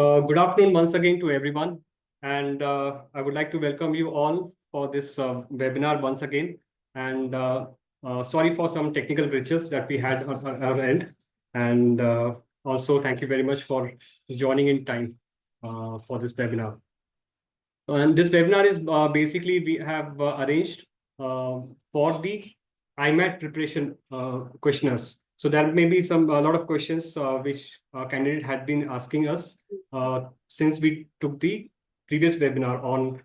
Good afternoon once again to everyone, and I would like to welcome you all for this webinar once again. And sorry for some technical glitches that we had on our end. And also, thank you very much for joining in time for this webinar. And this webinar is basically we have arranged for the IMAT preparation questionnaires. So there may be a lot of questions which candidate had been asking us since we took the previous webinar on,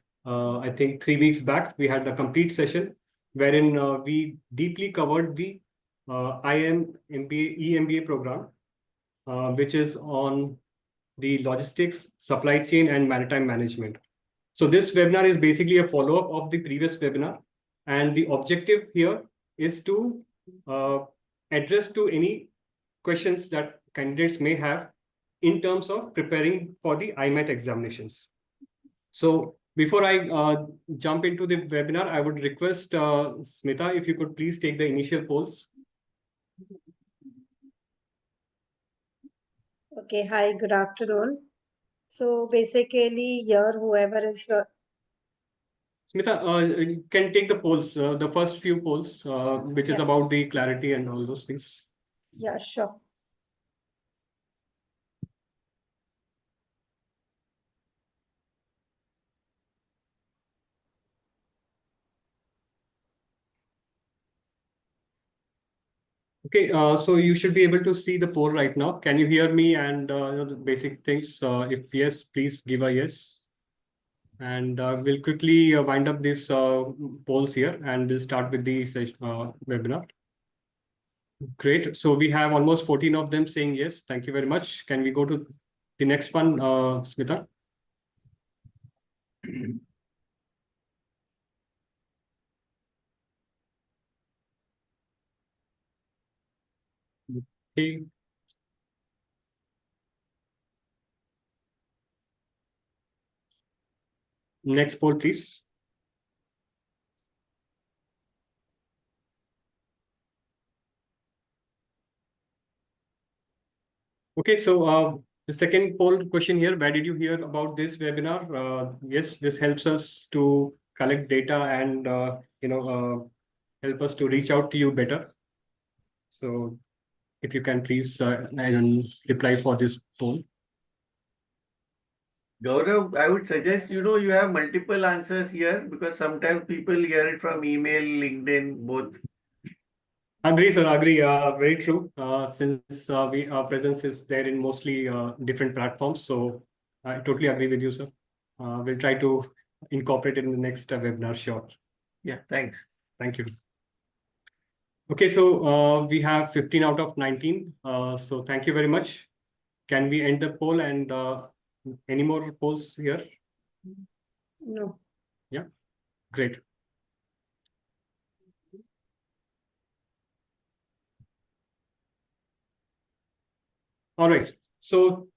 I think 3 weeks back. We had a complete session wherein we deeply covered the IIM EMBA program, which is on the logistics, supply chain, and maritime management. So this webinar is basically a follow-up of the previous webinar. And the objective here is to address to any questions that candidates may have in terms of preparing for the IMAT examinations. So before I jump into the webinar, I would request Smita, if you could please take the initial polls. Okay, hi, good afternoon. So basically here, whoever is your... Smita, you can take the polls, the first few polls, which is about the clarity and all those things. Yeah, sure. Okay, so you should be able to see the poll right now. Can you hear me and the basic things? If yes, please give a yes. And we'll quickly wind up these polls here and we'll start with the webinar. Great. So we have almost 14 of them saying yes. Thank you very much. Can we go to the next one, Smita? Okay. Next poll, please. Okay, so the second poll question here, where did you hear about this webinar? Yes, this helps us to collect data and help us to reach out to you better. So if you can please reply for this poll. Gaurav, I would suggest, you have multiple answers here because sometimes people hear it from email, LinkedIn, both. Agree, sir. Agree. Very true. Since our presence is there in mostly different platforms, so I totally agree with you, sir. We'll try to incorporate it in the next webinar. Sure. Yeah. Thanks. Thank you. Okay, so we have 15 out of 19. So thank you very much. Can we end the poll and any more polls here? No. Yeah. Great. All right. So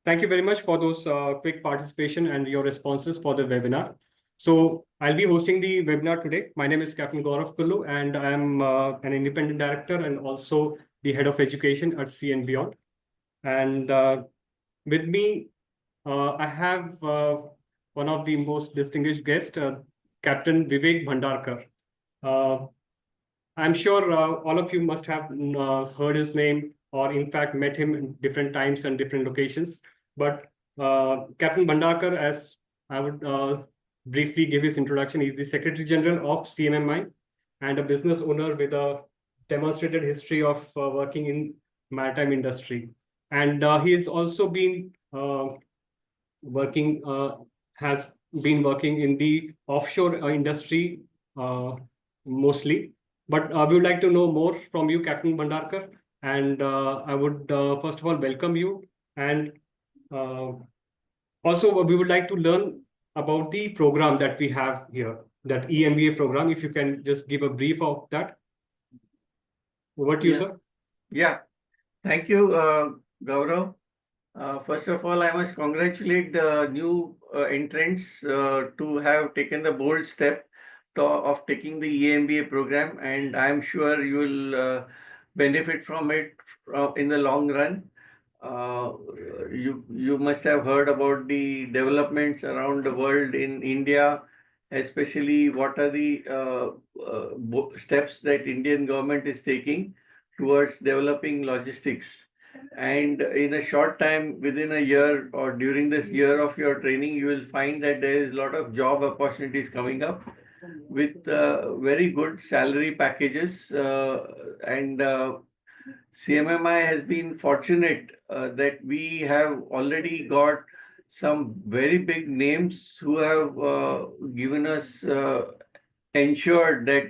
thank you very much for those quick participation and your responses for the webinar. So I'll be hosting the webinar today. My name is Captain Gaurav Kullu, and I'm an independent director and also the head of education at C and Beyond. And with me, I have one of the most distinguished guests, Captain Vivek Bhandarkar. I'm sure all of you must have heard his name or in fact met him in different times and different locations. But Captain Bhandarkar, as I would briefly give his introduction, he's the Secretary General of CMMI and a business owner with a demonstrated history of working in maritime industry. And he has also been has been working in the offshore industry mostly. But we would like to know more from you, Captain Bhandarkar. And I would first of all welcome you. And also we would like to learn about the program that we have here, that EMBA program. If you can just give a brief of that. Over to you, sir. Yeah. Thank you, Gaurav. First of all, I must congratulate the new entrants to have taken the bold step of taking the EMBA program, and I'm sure you will benefit from it in the long run. You must have heard about the developments around the world in India, especially what are the steps that Indian government is taking towards developing logistics. And in a short time, within a year or during this year of your training, you will find that there is a lot of job opportunities coming up with very good salary packages and CMMI has been fortunate that we have already got some very big names who have given us ensured that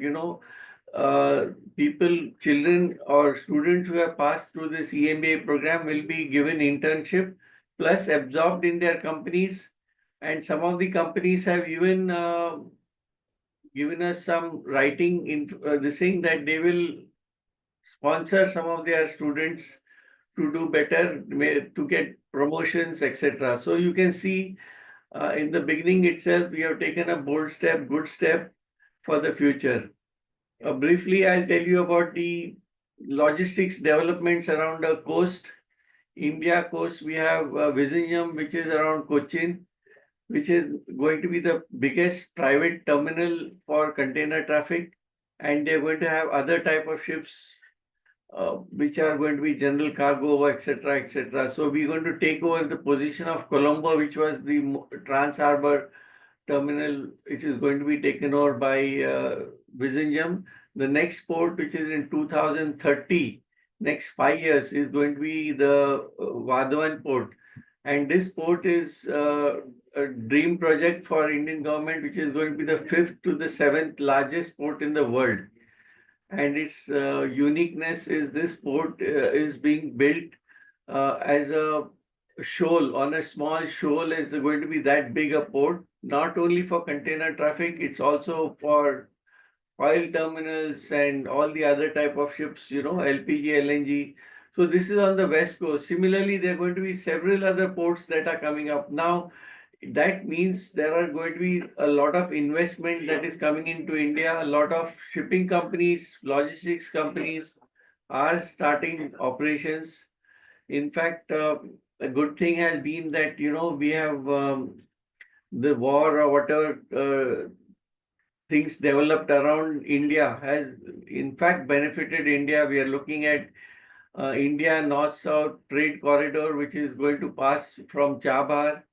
people, children or students who have passed through this EMBA program will be given internship plus absorbed in their companies, and some of the companies have even given us some writing in this saying that they will sponsor some of their students to do better, to get promotions, etc. So you can see in the beginning itself, we have taken a bold step, good step for the future. Briefly, I'll tell you about the logistics developments around the coast. India coast, we have Vizhinjam, which is around Cochin, which is going to be the biggest private terminal for container traffic. And they're going to have other type of ships which are going to be general cargo, etc., etc. So we're going to take over the position of Colombo, which was the Trans Harbour terminal, which is going to be taken over by Vizhinjam. The next port, which is in 2030, next 5 years, is going to be the Vadhavan port. And this port is a dream project for Indian government, which is going to be the 5th to the 7th largest port in the world. And its uniqueness is this port is being built as a shoal, on a small shoal. It's going to be that big a port, not only for container traffic, it's also for oil terminals and all the other type of ships, LPG, LNG. So this is on the west coast. Similarly, there are going to be several other ports that are coming up. Now, that means there are going to be a lot of investment that is coming into India. A lot of shipping companies, logistics companies are starting operations. In fact, a good thing has been that, we have the war or whatever things developed around India has in fact benefited India. We are looking at India North-South trade corridor, which is going to pass from Chabhar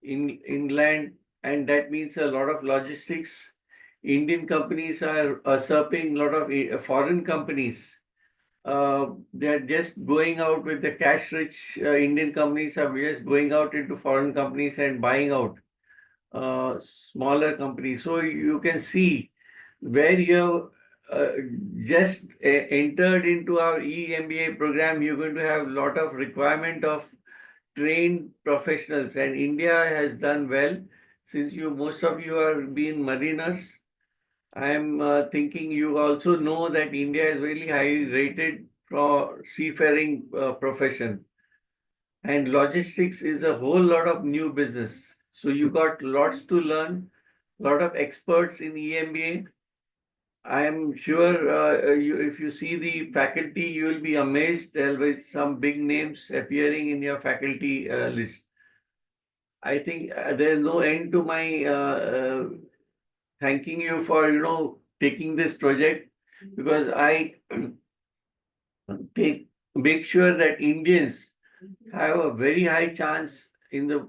inland, and that means a lot of logistics. Indian companies are usurping a lot of foreign companies. They're just going out with the cash-rich Indian companies are just going out into foreign companies and buying out smaller companies. So you can see where you just entered into our EMBA program, you're going to have a lot of requirement of trained professionals, and India has done well. Since most of you are being mariners, I am thinking you also know that India is really highly rated for seafaring profession, and logistics is a whole lot of new business. So you got lots to learn, lot of experts in EMBA. I am sure if you see the faculty, you will be amazed. There will be some big names appearing in your faculty list. I think there is no end to my thanking you for taking this project, because I make sure that Indians have a very high chance in the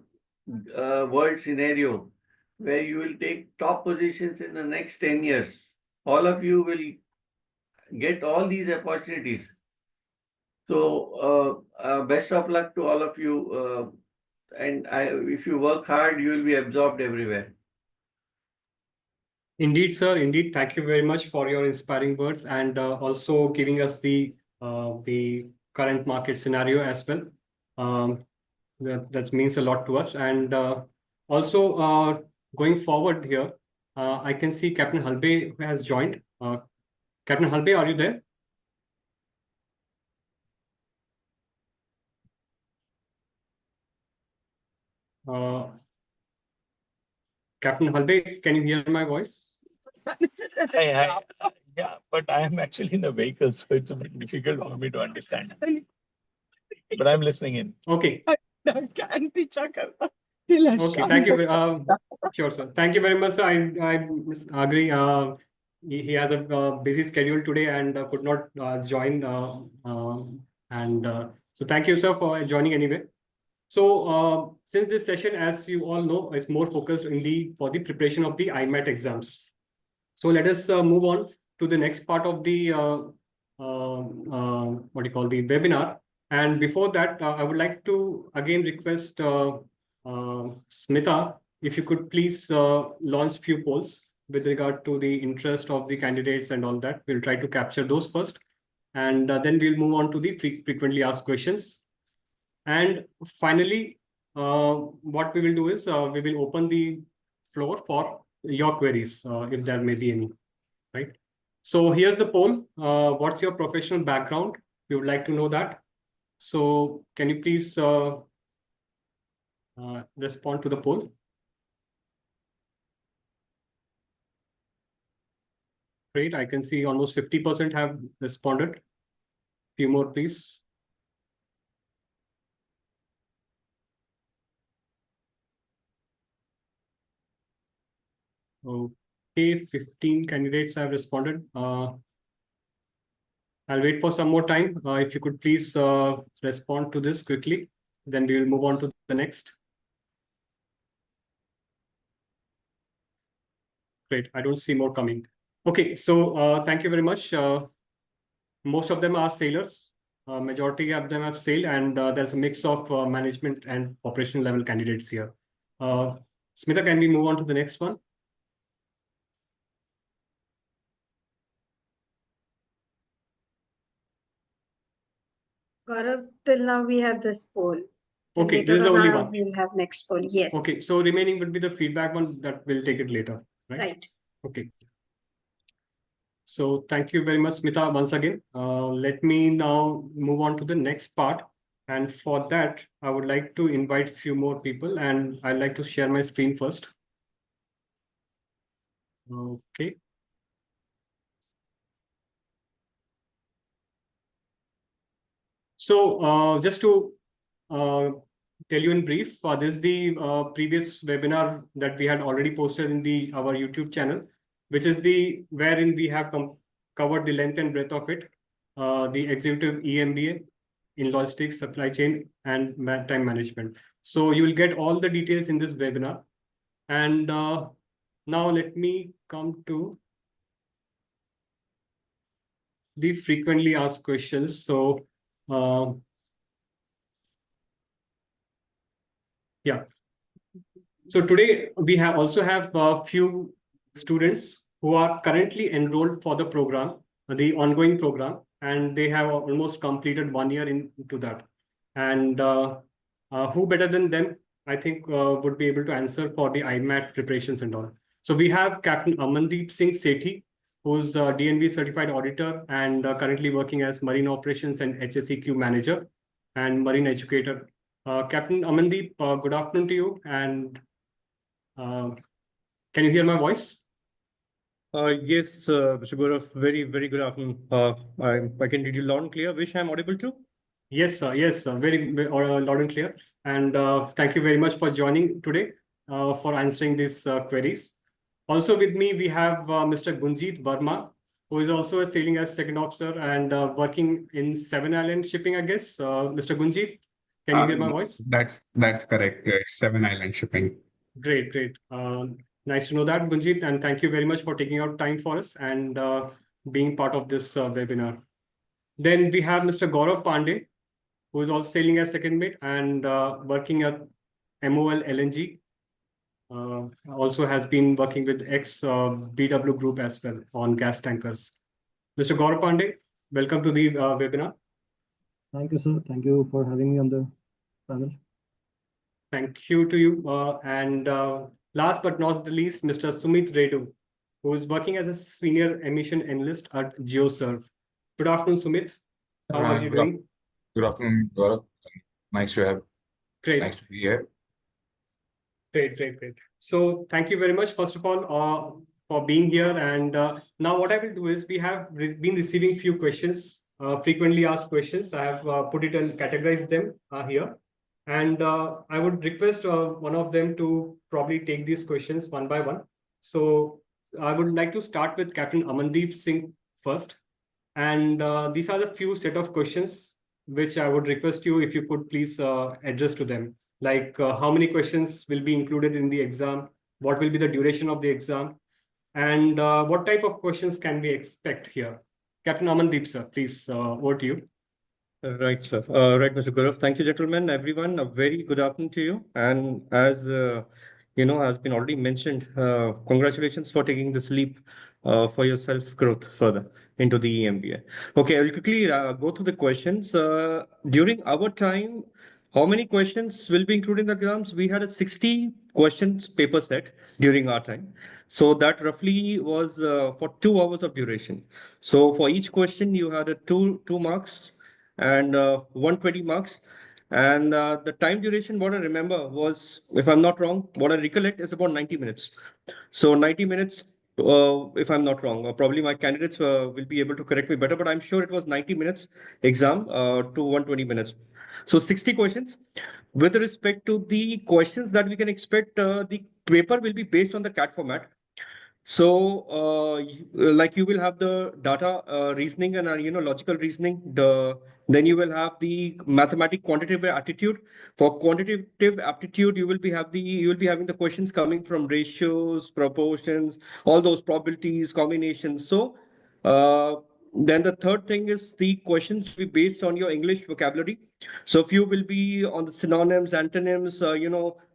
world scenario where you will take top positions in the next 10 years. All of you will get all these opportunities. So best of luck to all of you. And if you work hard, you will be absorbed everywhere. Indeed, sir. Indeed. Thank you very much for your inspiring words and also giving us the current market scenario as well. That means a lot to us. And also going forward here, I can see Captain Halbe who has joined. Captain Halbe, are you there? Captain Halbe, can you hear my voice? Hi. Yeah, but I am actually in a vehicle, so it's a bit difficult for me to understand. but I'm listening in. Okay. Okay, thank you. Sure, sir. Thank you very much, sir. I agree. He has a busy schedule today and could not join. So thank you, sir, for joining anyway. So since this session, as you all know, is more focused for the preparation of the IMAT exams. So let us move on to the next part of the the webinar. And before that, I would like to again request Smita, if you could please launch few polls with regard to the interest of the candidates and all that. We'll try to capture those first, and then we'll move on to the frequently asked questions. And finally, what we will do is we will open the floor for your queries, if there may be any, right? So here's the poll. What's your professional background? We would like to know that. So can you please respond to the poll? Great. I can see almost 50% have responded. Few more, please. Okay, 15 candidates have responded. I'll wait for some more time. If you could please respond to this quickly, then we will move on to the next. Great. I don't see more coming. Okay, so thank you very much. Most of them are sailors. Majority of them have sailed, and there's a mix of management and operational level candidates here. Smita, can we move on to the next one? Gaurav, till now we have this poll. Then Okay, later this is the on, only one. We'll have next poll. Yes. Okay, so remaining would be the feedback one that we'll take it later, right? Right. Okay. So thank you very much, Smita, once again. Let me now move on to the next part. And for that, I would like to invite a few more people, and I'd like to share my screen first. Okay. So just to tell you in brief, this is the previous webinar that we had already posted in our YouTube channel, which is wherein we have covered the length and breadth of it, the executive EMBA in logistics, supply chain, and time management. So you will get all the details in this webinar. And now let me come to the frequently asked questions. So yeah. So today we also have a few students who are currently enrolled for the program, the ongoing program, and they have almost completed 1 year into that. And who better than them, I think, would be able to answer for the IMAT preparations and all. So we have Captain Amandeep Singh Sethi, who's a DNV certified auditor and currently working as Marine Operations and HSEQ Manager and Marine Educator. Captain Amandeep, good afternoon to you. And can you hear my voice? Yes, Mr. Gaurav, very good afternoon. I can read you loud and clear. Wish I'm audible too? Yes, sir. Yes, sir. Very loud and clear. And thank you very much for joining today for answering these queries. Also with me, we have Mr. Gunjit Verma, who is also a sailing as second officer and working in Seven Island Shipping, I guess. Mr. Gunjit, can you hear my voice? That's correct. It's Seven Island Shipping. Great. Nice to know that, Gunjit, and thank you very much for taking out time for us and being part of this webinar. Then we have Mr. Gaurav Pandey, who is also sailing as second mate and working at MOL LNG. Also has been working with BW Group as well on gas tankers. Mr. Gaurav Pandey, welcome to the webinar. Thank you, sir. Thank you for having me on the panel. Thank you to you. And last but not the least, Mr. Sumit Redu, who is working as a senior emission analyst at GeoServe. Good afternoon, Sumit. How are you doing? Good afternoon, Gaurav. Nice to have. Great. Nice to be here. Great. So thank you very much, first of all, for being here. And now what I will do is we have been receiving few questions frequently asked questions. I have put it and categorized them here. And I would request one of them to probably take these questions one by one. So I would like to start with Captain Amandeep Singh first. And these are the few set of questions which I would request you if you could please address to them. Like how many questions will be included in the exam? What will be the duration of the exam? And what type of questions can we expect here? Captain Amandeep, sir, please, over to you. Right, sir. Right, Mr. Gaurav. Thank you, gentlemen. Everyone, a very good afternoon to you. And as has been already mentioned, congratulations for taking this leap for your self-growth further into the EMBA. Okay, I'll quickly go through the questions. During our time, how many questions will be included in the exams? We had a 60 questions paper set during our time. So that roughly was for 2 hours of duration. So for each question, you had a two marks and 120 marks. And the time duration, what I remember was, if I'm not wrong, what I recollect is about 90 minutes. So 90 minutes, if I'm not wrong, probably my candidates will be able to correct me better, but I'm sure it was 90 minutes exam to 120 minutes. So 60 questions. With respect to the questions that we can expect, the paper will be based on the CAT format. So, like you will have the data reasoning and logical reasoning. Then you will have the mathematical quantitative aptitude. For quantitative aptitude, you will be having the questions coming from ratios, proportions, all those probabilities, combinations. So, then the third thing is the questions will be based on your English vocabulary. So, few will be on the synonyms, antonyms,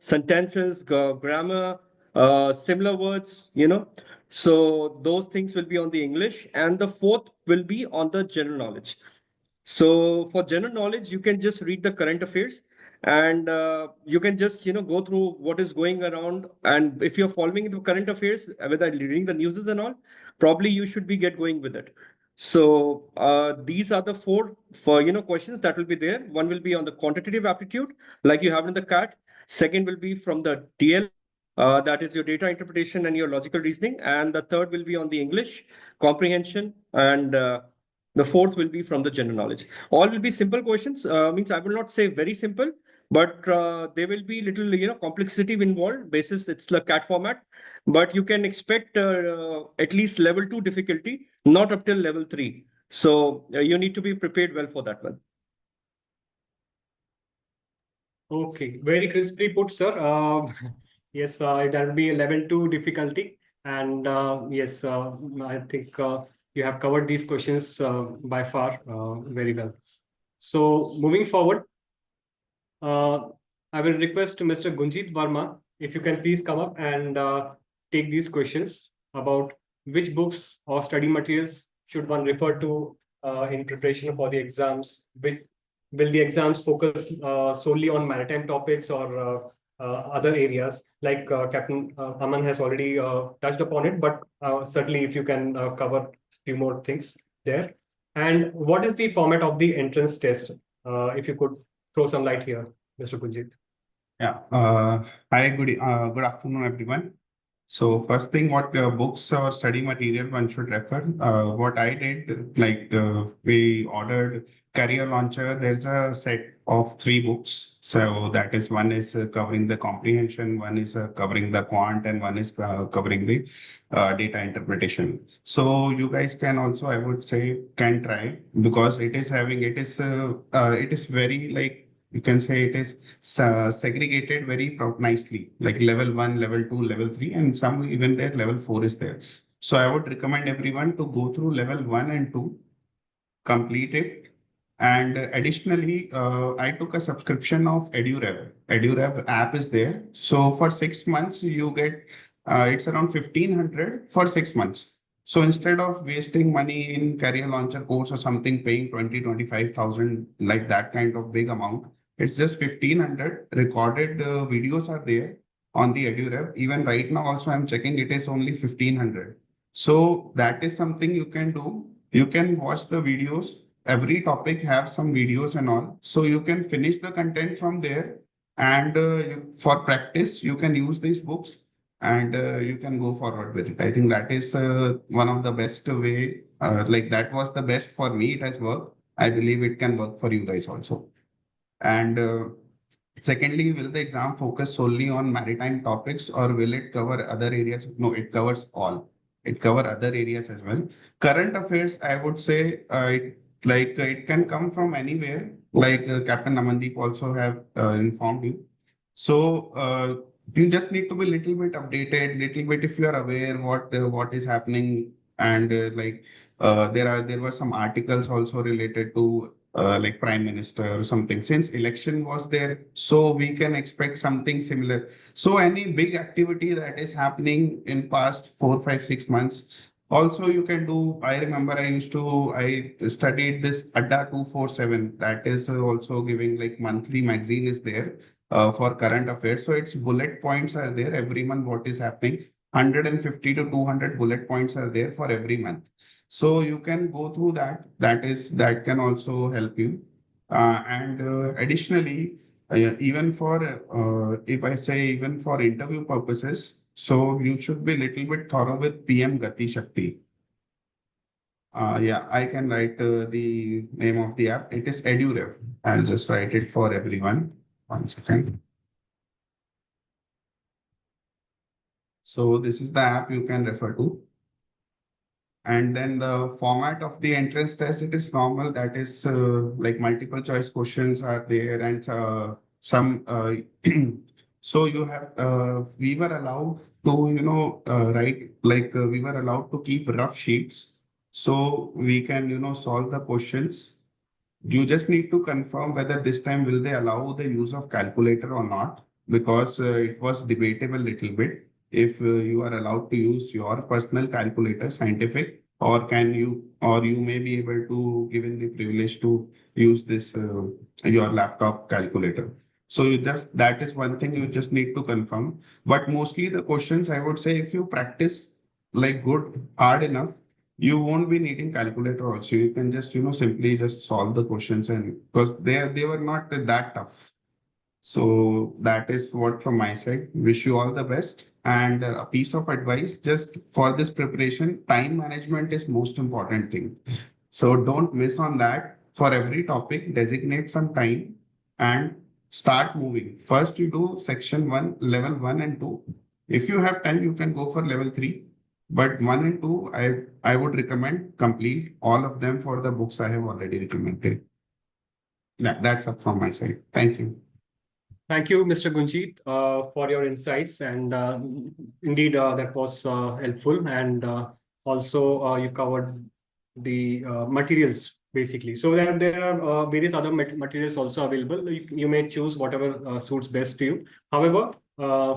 sentences, grammar. Similar words, so those things will be on the English, and the fourth will be on the general knowledge. So for general knowledge, you can just read the current affairs, and you can just go through what is going around. And if you're following the current affairs, whether reading the news and all, probably you should be get going with it. So these are the four questions that will be there. One will be on the quantitative aptitude, like you have in the CAT. Second will be from the DL. That is your data interpretation and your logical reasoning. And the third will be on the English comprehension. And the fourth will be from the general knowledge. All will be simple questions. Means I will not say very simple, but there will be little complexity involved. Basis it's the CAT format, but you can expect at least level 2 difficulty, not up till level 3. So you need to be prepared well for that one. Okay, very crisply put, sir. Yes, that will be a level 2 difficulty. And yes, I think you have covered these questions by far very well. So moving forward, I will request Mr. Gunjit Verma, if you can please come up and take these questions about which books or study materials should one refer to in preparation for the exams. Will the exams focus solely on maritime topics or other areas? Like Captain Aman has already touched upon it, but certainly if you can cover a few more things there. And what is the format of the entrance test? If you could throw some light here, Mr. Gunjit. Yeah. Hi, good afternoon, everyone. So first thing, what books or study material one should refer. What I did, like we ordered Career Launcher. There's a set of 3 books. So that is, one is covering the comprehension, one is covering the quant, and one is covering the data interpretation. So you guys can also, I would say, can try, because it is very, like, you can say it is segregated very nicely, like level 1, level 2, level 3, and some even there level 4 is there. So I would recommend everyone to go through level 1 and 2, complete it. And additionally, I took a subscription of EduRev. EduRev app is there. So for 6 months, you get, it's around 1,500 for 6 months. So instead of wasting money in Career Launcher course or something, paying 20,000-25,000, like that kind of big amount, it's just 1,500. Recorded videos are there on the EduRev. Even right now also I'm checking, it is only 1,500. So that is something you can do. You can watch the videos. Every topic have some videos and all. So you can finish the content from there. And for practice, you can use these books and you can go forward with it. I think that is one of the best way like that was the best for me. It has worked. I believe it can work for you guys also. And secondly, will the exam focus solely on maritime topics or will it cover other areas? No, it covers all. It cover other areas as well. Current affairs, I would say, it can come from anywhere. Like Captain Amandeep also have informed you. So you just need to be little bit updated, little bit if you are aware what is happening, and there were some articles also related to like Prime Minister or something. Since election was there, so we can expect something similar. So any big activity that is happening in past 4, 5, 6 months. Also, you can do. I remember I studied this Adda 247. That is also giving like monthly magazine is there for current affairs. So its bullet points are there every month. What is happening? 150 to 200 bullet points are there for every month. So you can go through that. That can also help you. And additionally, even for if I say even for interview purposes, so you should be little bit thorough with PM Gati Shakti. Yeah, I can write the name of the app. It is EduRev. I'll just write it for everyone. 1 second. So this is the app you can refer to. And then the format of the entrance test, it is normal. That is like multiple choice questions are there and some. So you have, we were allowed to, write, we were allowed to keep rough sheets. So we can, solve the questions. You just need to confirm whether this time will they allow the use of calculator or not, because it was debatable a little bit if you are allowed to use your personal calculator, scientific, or you may be able to given the privilege to use this your laptop calculator. So that is one thing you just need to confirm. But mostly the questions, I would say, if you practice like good hard enough, you won't be needing calculator also. You can just simply just solve the questions, and because they were not that tough. So that is what from my side. Wish you all the best. And a piece of advice just for this preparation, time management is most important thing. So don't miss on that. For every topic, designate some time and start moving. First, you do section 1, level 1 and 2. If you have time, you can go for level 3. But 1 and 2, I would recommend complete all of them for the books I have already recommended. Yeah, that's up from my side. Thank you. Thank you, Mr. Gunjit, for your insights. And indeed, that was helpful. And also, you covered the materials, basically. So there are various other materials also available. You may choose whatever suits best to you. However,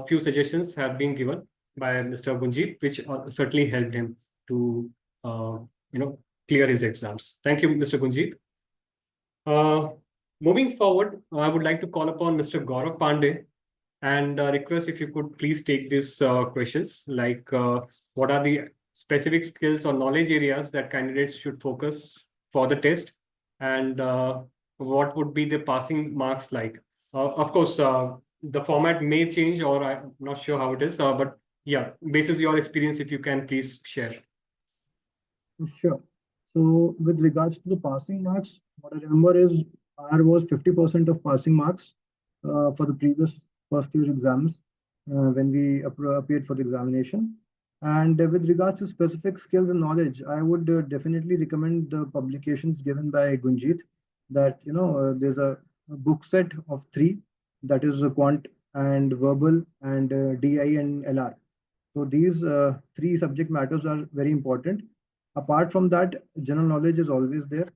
few suggestions have been given by Mr. Gunjit, which certainly helped him to clear his exams. Thank you, Mr. Gunjit. Moving forward, I would like to call upon Mr. Gaurav Pandey and request if you could please take these questions, like what are the specific skills or knowledge areas that candidates should focus for the test, and what would be the passing marks like? Of course, the format may change, or I'm not sure how it is, but yeah, basis your experience, if you can please share. Sure. So with regards to the passing marks, what I remember is R was 50% of passing marks for the previous first year exams when we appeared for the examination. And with regards to specific skills and knowledge, I would definitely recommend the publications given by Gunjit, that there's a book set of 3, that is quant and verbal and DI and LR. So these 3 subject matters are very important. Apart from that, general knowledge is always there.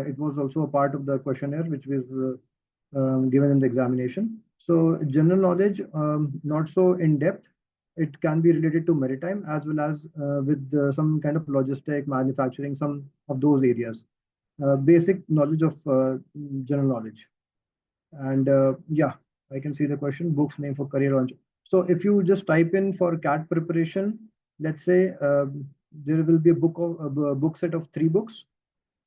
It was also a part of the questionnaire which was given in the examination. So general knowledge, not so in depth. It can be related to maritime as well as with some kind of logistic, manufacturing, some of those areas. Basic knowledge of general knowledge. And yeah, I can see the question, books name for career launch. So if you just type in for CAT preparation, let's say there will be a book set of 3 books,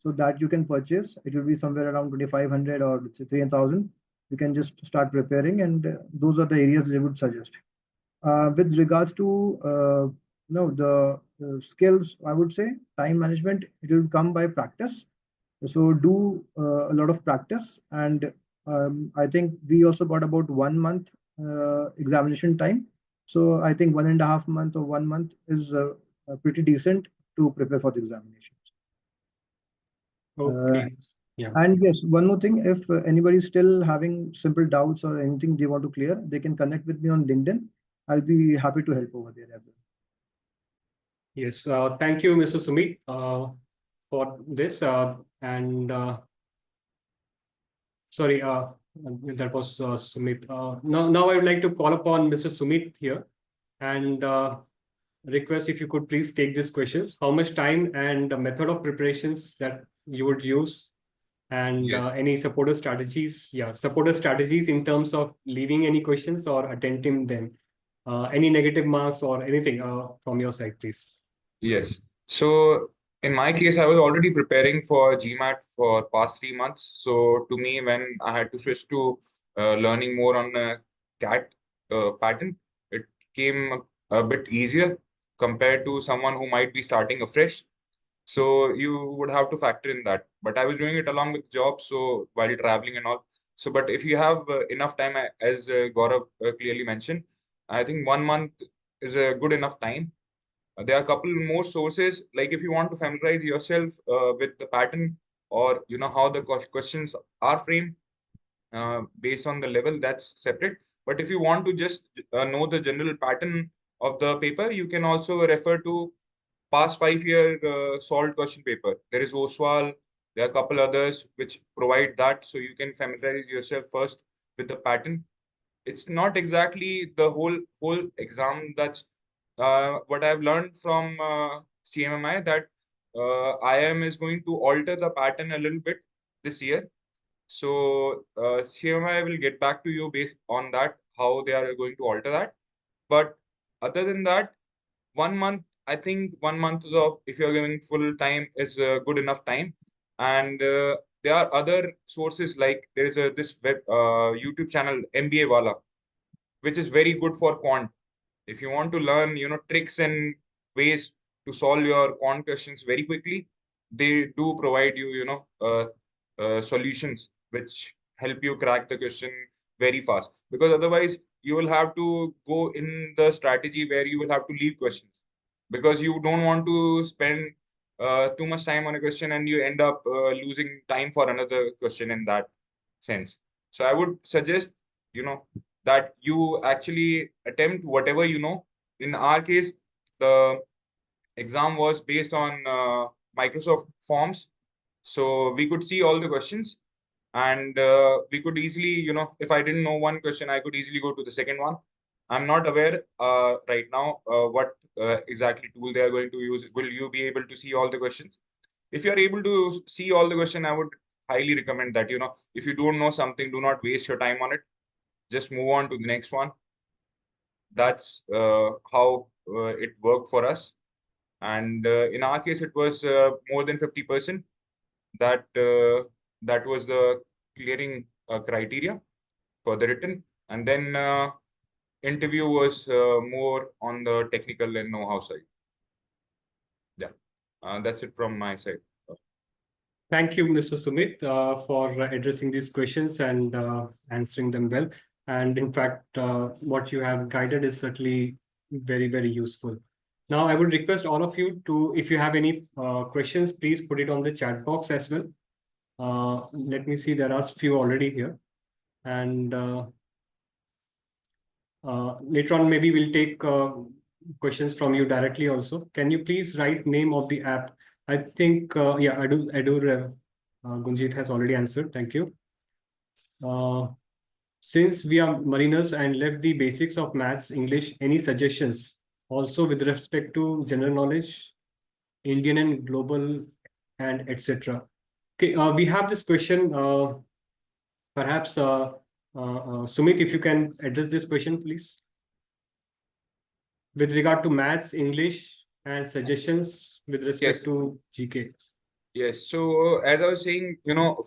so that you can purchase. It will be somewhere around 2,500 or let's say 3,000. You can just start preparing, and those are the areas I would suggest. With regards to the skills, I would say, time management, it will come by practice. So do a lot of practice. And I think we also got about 1 month examination time. So I think 1.5 months or 1 month is pretty decent to prepare for the examinations. Okay. Yeah. And yes, one more thing, if anybody is still having simple doubts or anything they want to clear, they can connect with me on LinkedIn. I'll be happy to help over there as well. Yes. Thank you, Mr. Sumit, for this. Sorry, that was Sumit. Now I would like to call upon Mr. Sumit here and request if you could please take these questions. How much time and the method of preparations that you would use, and any supporter strategies? Yeah, supporter strategies in terms of leaving any questions or attempting them. Any negative marks or anything from your side, please. Yes. So in my case, I was already preparing for GMAT for past 3 months. So to me, when I had to switch to learning more on CAT pattern, it came a bit easier compared to someone who might be starting afresh. So you would have to factor in that. But I was doing it along with job, so while traveling and all. So, but if you have enough time, as Gaurav clearly mentioned, I think 1 month is a good enough time. There are a couple more sources, like if you want to familiarize yourself with the pattern, or how the questions are framed based on the level, that's separate. But if you want to just know the general pattern of the paper, you can also refer to past 5-year solved question paper. There is OSWAL, there are a couple others which provide that, so you can familiarize yourself first with the pattern. It's not exactly the whole exam. That's what I've learned from CMMI, that IIM is going to alter the pattern a little bit this year. So CMMI will get back to you based on that, how they are going to alter that. But other than that, 1 month, I think 1 month of, if you're giving full time, is a good enough time. And there are other sources, like there is this web YouTube channel, MBA Wala, which is very good for quant. If you want to learn, tricks and ways to solve your quant questions very quickly, they do provide you, solutions which help you crack the question very fast. Because otherwise, you will have to go in the strategy where you will have to leave questions, because you don't want to spend too much time on a question and you end up losing time for another question in that sense. So I would suggest, that you actually attempt whatever you know. In our case, the exam was based on Microsoft Forms. So we could see all the questions, and we could easily, if I didn't know one question, I could easily go to the second one. I'm not aware right now what exactly tool they are going to use. Will you be able to see all the questions? If you are able to see all the question, I would highly recommend that, if you don't know something, do not waste your time on it. Just move on to the next one. That's how it worked for us. And in our case, it was more than 50%. That was the clearing criteria for the written. And then interview was more on the technical and know-how side. Yeah, that's it from my side. Thank you, Mr. Sumit, for addressing these questions and answering them well. And in fact, what you have guided is certainly very, very useful. Now, I would request all of you to, if you have any questions, please put it on the chat box as well. Let me see, there are a few already here. And later on, maybe we'll take questions from you directly also. Can you please write name of the app? I think, yeah, Edu Gunjit has already answered. Thank you. Since we are mariners and left the basics of maths, English, any suggestions also with respect to general knowledge, Indian and global, and etc. Okay, we have this question. Perhaps Sumit, if you can address this question, please, with regard to maths, English, and suggestions with respect to GK. Yes. So as I was saying,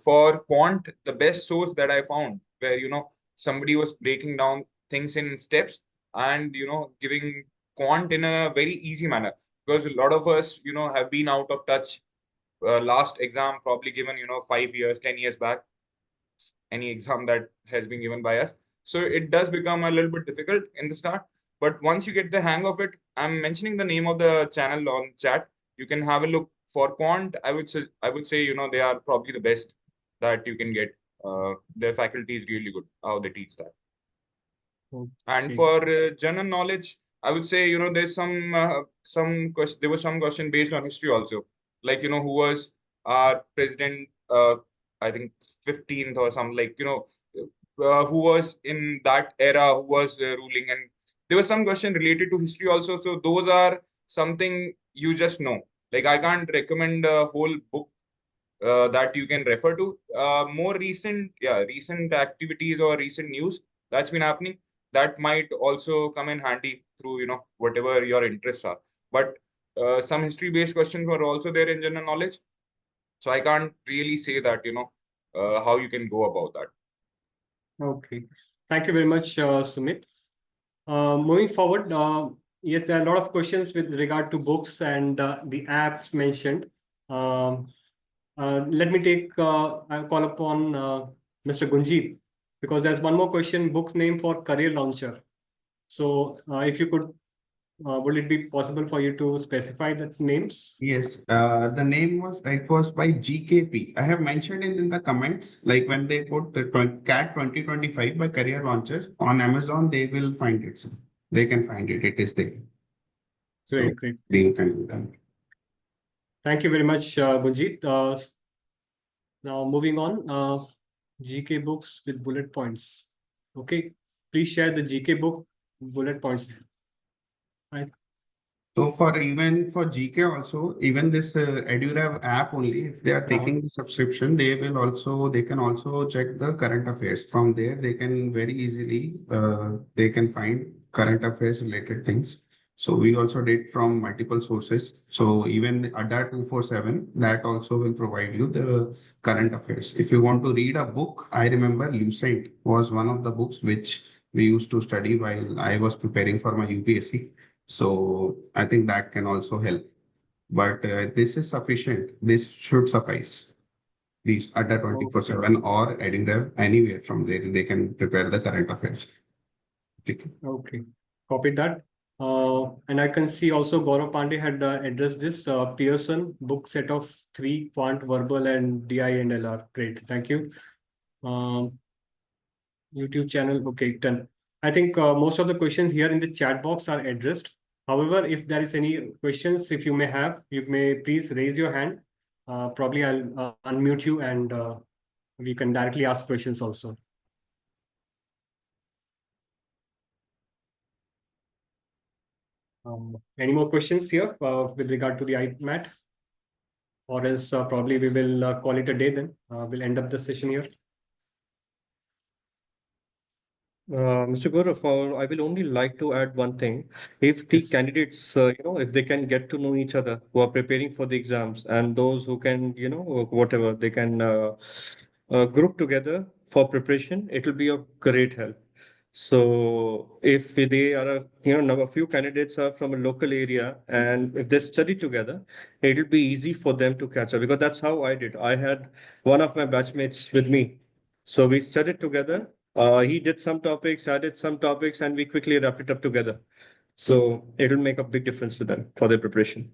for quant, the best source that I found, where, somebody was breaking down things in steps and, giving quant in a very easy manner. because a lot of us, have been out of touch. Last exam probably given, 5 years, 10 years back, any exam that has been given by us. So it does become a little bit difficult in the start. But once you get the hang of it, I'm mentioning the name of the channel on chat. You can have a look for quant. I would say, they are probably the best that you can get. Their faculty is really good, how they teach that. And Okay. for general knowledge, I would say, there's some question. There was some question based on history also, like, who was our president, I think 15th or something, like, who was in that era, who was ruling, and there was some question related to history also. So those are something you just know. Like, I can't recommend a whole book that you can refer to. More recent activities or recent news that's been happening, that might also come in handy through, whatever your interests are. But some history based questions were also there in general knowledge. So I can't really say that, how you can go about that. Okay. Thank you very much, Sumit. Moving forward, yes, there are a lot of questions with regard to books and the apps mentioned. Let me I'll call upon Mr. Gunjit, because there's one more question, book name for career launcher. So if you could, would it be possible for you to specify the names? Yes, the name it was by GKP. I have mentioned in the comments, like when they put the CAT 2025 by Career Launcher on Amazon, they will find it. So they can find it. It is there. So Great. they can do that. Thank you very much, Gunjit. Now moving on, GK books with bullet points. Okay, please share the GK book bullet points. So even for GK also, even this EduRev app only, if they are taking the subscription, they can also check the current affairs. From there, they can very easily they can find current affairs related things. So we also did from multiple sources. So even ADA 247, that also will provide you the current affairs. If you want to read a book, I remember Lucent was one of the books which we used to study while I was preparing for my UPSC. So I think that can also help. But this is sufficient. This should suffice. These ADA 24/7 or EduRev, anywhere from there, they can prepare the current affairs. Okay, copied that. And I can see also Gaurav Pandey had addressed this Pearson book set of 3 quant, verbal, and DI and LR. Great, thank you. YouTube channel, okay, done. I think most of the questions here in the chat box are addressed. However, if there is any questions, if you may have, you may please raise your hand. Probably I'll unmute you and we can directly ask questions also. Any more questions here with regard to the IMAT? Or else probably we will call it a day then. We'll end up the session here. Mr. Gaurav, I will only like to add one thing. If the candidates, if they can get to know each other who are preparing for the exams, and those who can, whatever, they can group together for preparation, it will be of great help. So if they are, a few candidates are from a local area, and if they study together, it will be easy for them to catch up, because that's how I did. I had one of my batchmates with me. So we studied together. He did some topics, I did some topics, and we quickly wrapped it up together. So it will make a big difference to them for their preparation.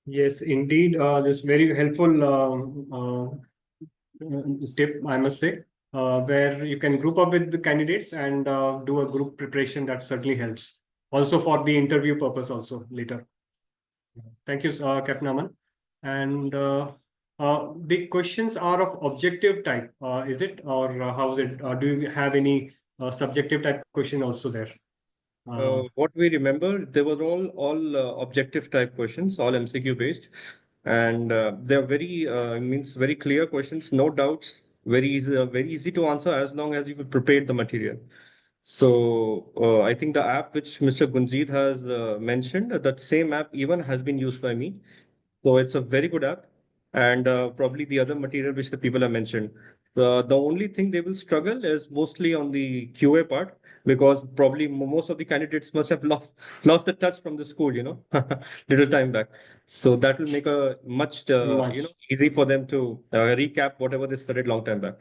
Yes, indeed. This very helpful tip, I must say, where you can group up with the candidates and do a group preparation. That certainly helps. Also for the interview purpose also later. Thank you, Capt. Naman. And the questions are of objective type, is it? Or how is it? Do you have any subjective type question also there? What we remember, they were all objective type questions, all MCQ based. And they're very clear questions, no doubts, very easy to answer as long as you've prepared the material. So I think the app which Mr. Gunjit has mentioned, that same app even has been used by me. So it's a very good app, and probably the other material which the people have mentioned. The only thing they will struggle is mostly on the QA part, because probably most of the candidates must have lost the touch from the school, little time back. So that will make a much, easy for them to recap whatever they studied long time back.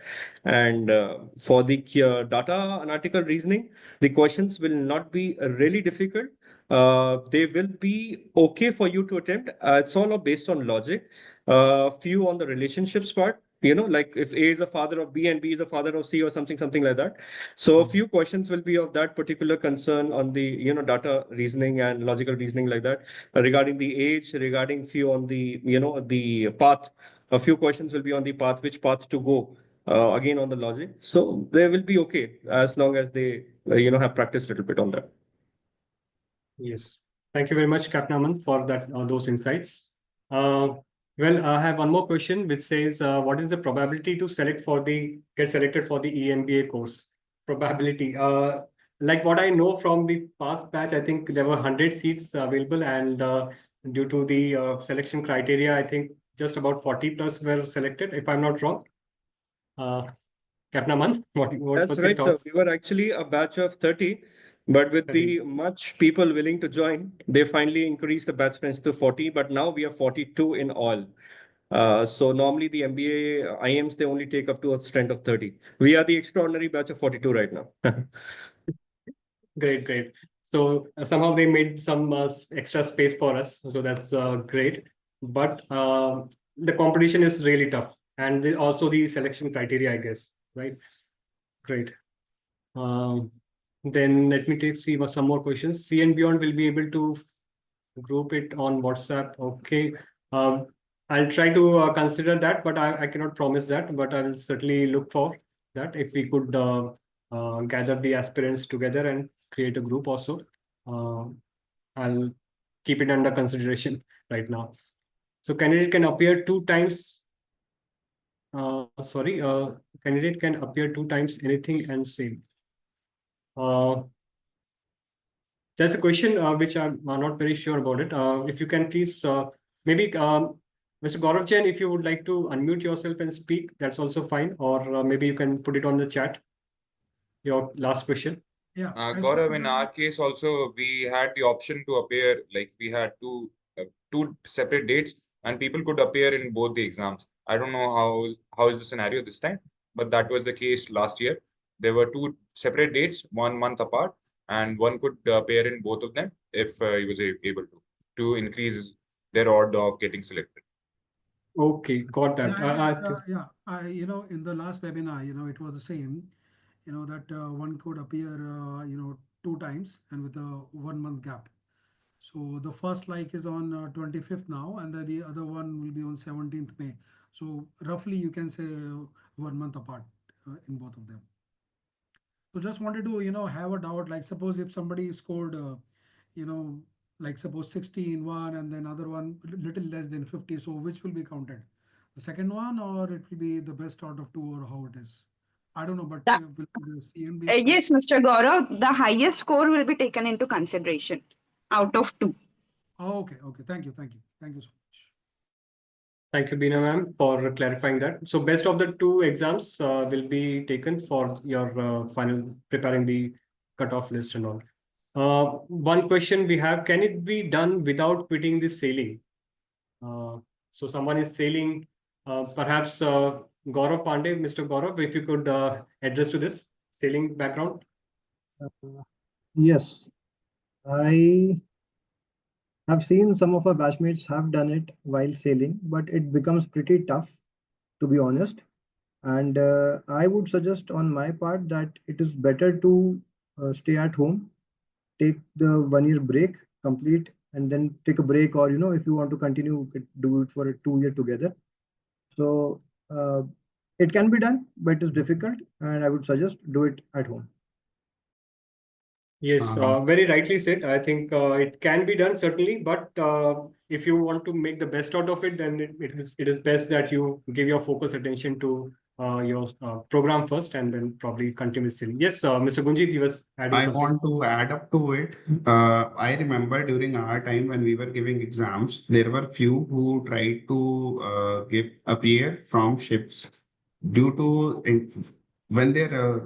And for the data analytical reasoning, the questions will not be really difficult. They will be okay for you to attempt. It's all based on logic. Few on the relationships part, like if A is a father of B and B is a father of C or something like that. So a few questions will be of that particular concern on the, data reasoning and logical reasoning like that. Regarding the age, regarding few on the, the path. A few questions will be on the path, which path to go. Again on the logic. So they will be okay as long as they, have practiced a little bit on that. Yes. Thank you very much, Captain Aman, for that those insights. Well, I have one more question which says, what is the probability to get selected for the EMBA course? Probability. Like what I know from the past batch, I think there were 100 seats available, and due to the selection criteria, I think just about 40 plus were selected, if I'm not wrong. Captain Aman, what's That's your right, sir. thoughts? We were actually a batch of 30, but with the much people willing to join, they finally increased the batch strength to 40, but now we are 42 in all. So normally the MBA IIMs, they only take up to a strength of 30. We are the extraordinary batch of 42 right now. Great. So somehow they made some extra space for us. So that's great. But the competition is really tough. And also the selection criteria, I guess, right? Great. Then let me see some more questions. C and Beyond will be able to group it on WhatsApp. Okay. I'll try to consider that, but I cannot promise that, but I will certainly look for that if we could gather the aspirants together and create a group also. I'll keep it under consideration right now. So candidate can appear 2 times. Candidate can appear 2 times anything and same. That's a question which I'm not very sure about it. If you can please, maybe Mr. Gaurav Jain, if you would like to unmute yourself and speak, that's also fine. Or maybe you can put it on the chat. Your last question. Yeah. Gaurav, in our case also, we had the option to appear, like we had two separate dates and people could appear in both the exams. I don't know how is the scenario this time, but that was the case last year. There were two separate dates, 1 month apart, and one could appear in both of them if he was able to increase their odds of getting selected. Okay, got that. In the last webinar, it was the same, that one could appear, 2 times and with a 1 month gap. So the first is on 25th now, and the other one will be on 17th May. So roughly you can say 1 month apart in both of them. So just wanted to, have a doubt, like suppose if somebody scored, suppose 60 in one and then other one little less than 50. So which will be counted? The second one, or it will be the best out of 2, or how it is? I don't know, but will the CMB? Yes, Mr. Gaurav, the highest score will be taken into consideration out of 2. Oh, okay. Thank you so much. Thank you, Beena ma'am, for clarifying that. So best of the 2 exams will be taken for your final preparing the cutoff list and all. One question we have, can it be done without quitting the sailing? So someone is sailing, perhaps Gaurav Pandey, Mr. Gaurav, if you could address to this sailing background. Yes, I have seen some of our batchmates have done it while sailing, but it becomes pretty tough, to be honest. And I would suggest on my part that it is better to stay at home, take the 1 year break, complete, and then take a break, or if you want to continue, you could do it for a 2 year together. So it can be done, but it is difficult, and I would suggest do it at home. Yes, very rightly said. I think it can be done certainly, but if you want to make the best out of it, then it is best that you give your focus attention to your program first, and then probably continue with sailing. Yes, Mr. Gunjit, you was adding I something. want to add up to it. I remember during our time when we were giving exams, there were few who tried to appear from ships due to when they're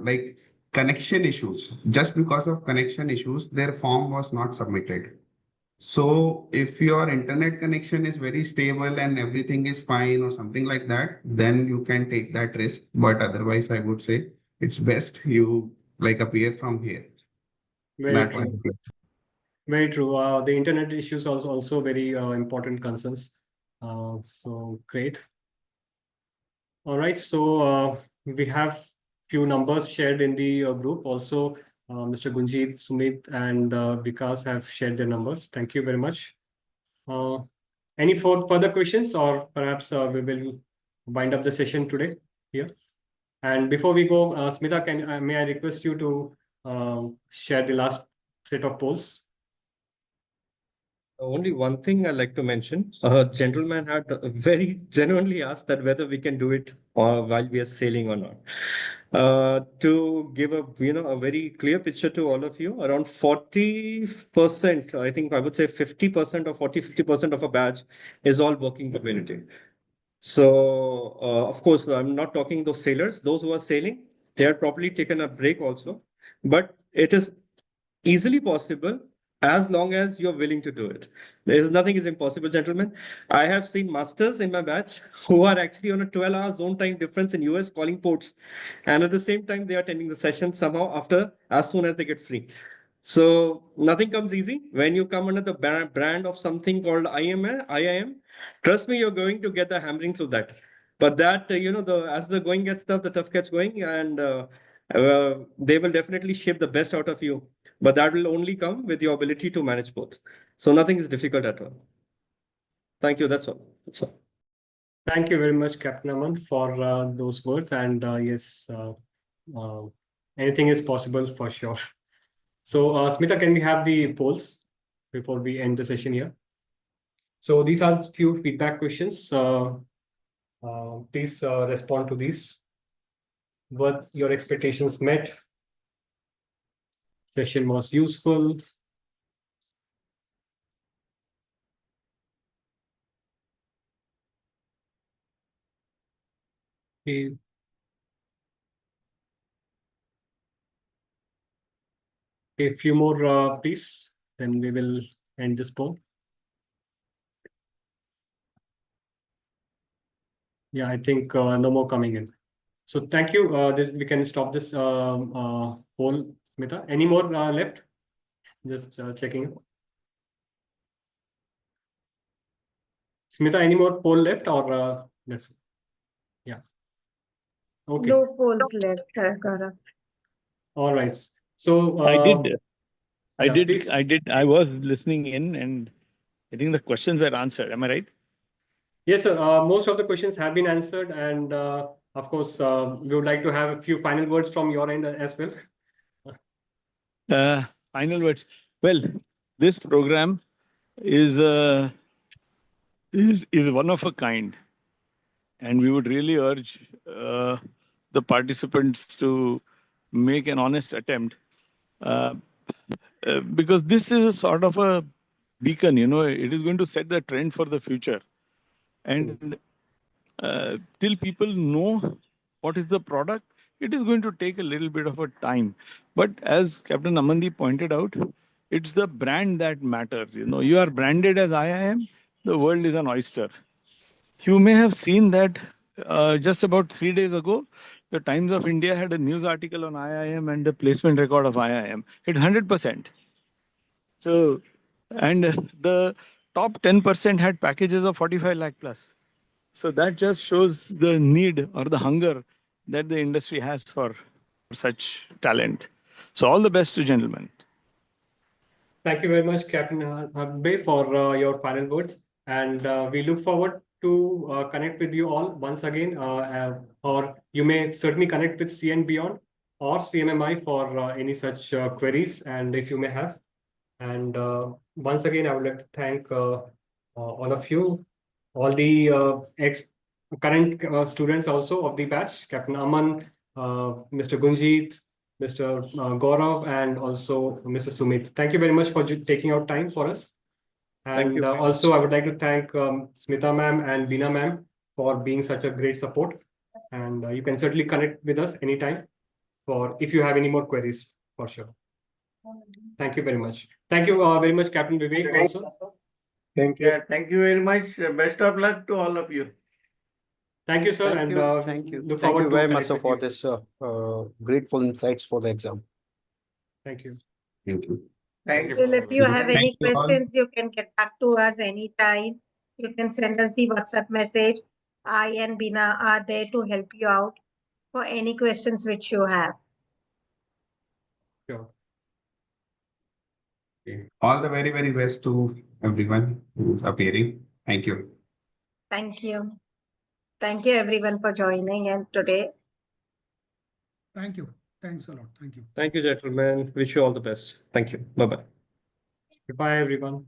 connection issues. Just because of connection issues, their form was not submitted. So if your internet connection is very stable and everything is fine or something like that, then you can take that risk. But otherwise, I would say it's best you like appear from here. Very That true. one. Very true. The internet issues are also very important concerns. So great. All right. So we have few numbers shared in the group. Also, Mr. Gunjit, Sumit, and Vikas have shared their numbers. Thank you very much. Any further questions, or perhaps we will wind up the session today here. And before we go, Smita, may I request you to share the last set of polls? Only one thing I'd like to mention. A gentleman had very genuinely asked that whether we can do it while we are sailing or not. To give a a very clear picture to all of you, around 40%, I think I would say 50% or 50% of a batch is all working community. So of course, I'm not talking those sailors, those who are sailing, they are probably taken a break also, but it is easily possible as long as you're willing to do it. Nothing is impossible, gentlemen. I have seen masters in my batch who are actually on a 12-hour zone time difference in US calling ports. And at the same time, they are attending the session somehow as soon as they get free. So nothing comes easy. When you come under the brand of something called IIM, trust me, you're going to get the hammering through that. But that, as the going gets tough, the tough gets going, and they will definitely shape the best out of you. But that will only come with your ability to manage both. So nothing is difficult at all. Thank you. That's all. That's all. Thank you very much, Captain Aman, for those words. And yes, anything is possible for sure. So, Smita, can we have the polls before we end the session here? So these are few feedback questions. Please respond to these. Were your expectations met? Session was useful. A few more, please. Then we will end this poll. Yeah, I think no more coming in. So thank you. We can stop this poll, Smita. Any more left? Just checking. Smita, any more poll left, or let's? Yeah. Okay. No polls left, Gaurav. All right. So I please. I was listening in, and I think the questions were answered. Am I right? Yes, sir. Most of the questions have been answered, and of course, we would like to have a few final words from your end as well. Final words. Well, this program is one of a kind, and we would really urge the participants to make an honest attempt, because this is a sort of a beacon. It is going to set the trend for the future, and till people know what is the product, it is going to take a little bit of a time. But as Captain Amandeep pointed out, it's the brand that matters. You are branded as IIM, the world is an oyster. You may have seen that just about 3 days ago, the Times of India had a news article on IIM and the placement record of IIM. It's 100%. So, and the top 10% had packages of 45 lakh plus. So that just shows the need or the hunger that the industry has for such talent. So all the best to gentlemen. Thank you very much, Captain Habbe, for your final words. And we look forward to connect with you all once again. Or you may certainly connect with CN Beyond or CMMI for any such queries, and if you may have. And once again, I would like to thank all of you, all the current students also of the batch, Captain Aman, Mr. Gunjit, Mr. Gaurav, and also Mr. Sumit. Thank you very much for taking out time for us. And also, I would like to thank Smita ma'am and Beena ma'am for being such a great support. And you can certainly connect with us anytime. for if you have any more queries for sure. Thank you very much. Thank you very much, Captain Vivek also. Thank you. Yeah, thank you very much. Best of luck to all of you. Thank you, sir. Thank and you. Thank you. Look Thank forward you to very much, connect sir, with for you. this grateful insights for the exam. Thank you. Thank you. Thank you. you. Still, if you have Thank any you all. questions, you can get back to us anytime. You can send us the WhatsApp message. I and Bina are there to help you out for any questions which you have. Sure. All the very, very best to everyone who's appearing. Thank you. Thank you. Thank you everyone for joining and today. Thank you. Thanks a lot. Thank you. Thank you, gentlemen. Wish you all the best. Thank you. Bye-bye. Goodbye, everyone.